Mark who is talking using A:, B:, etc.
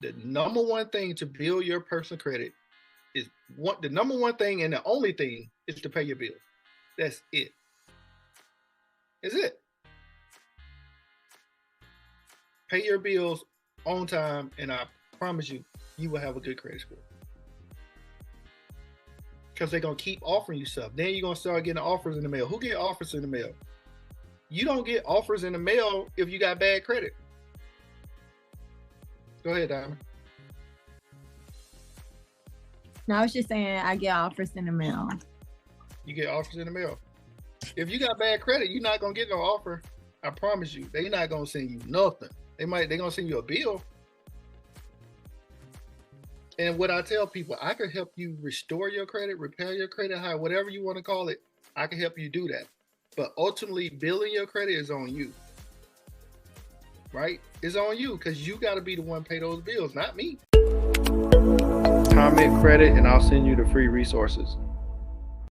A: The number one thing to build your personal credit is the number one thing and the only thing is to pay your bills. That's it. That's it. Pay your bills on time, and I promise you, you will have a good credit score. Because they're going to keep offering you stuff. Then you're going to start getting offers in the mail. Who get offers in the mail? You don't get offers in the mail if you got bad credit. Go ahead, Diamond.
B: No, I was just saying I get offers in the mail.
A: You get offers in the mail. If you got bad credit, you're not going to get no offer. I promise you. They're not going to send you nothing. They're going to send you a bill. And what I tell people, I can help you restore your credit, repair your credit, whatever you want to call it. I can help you do that. But ultimately, building your credit is on you. Right? It's on you because you got to be the one to pay those bills, not me. Comment credit, and I'll send you the free resources.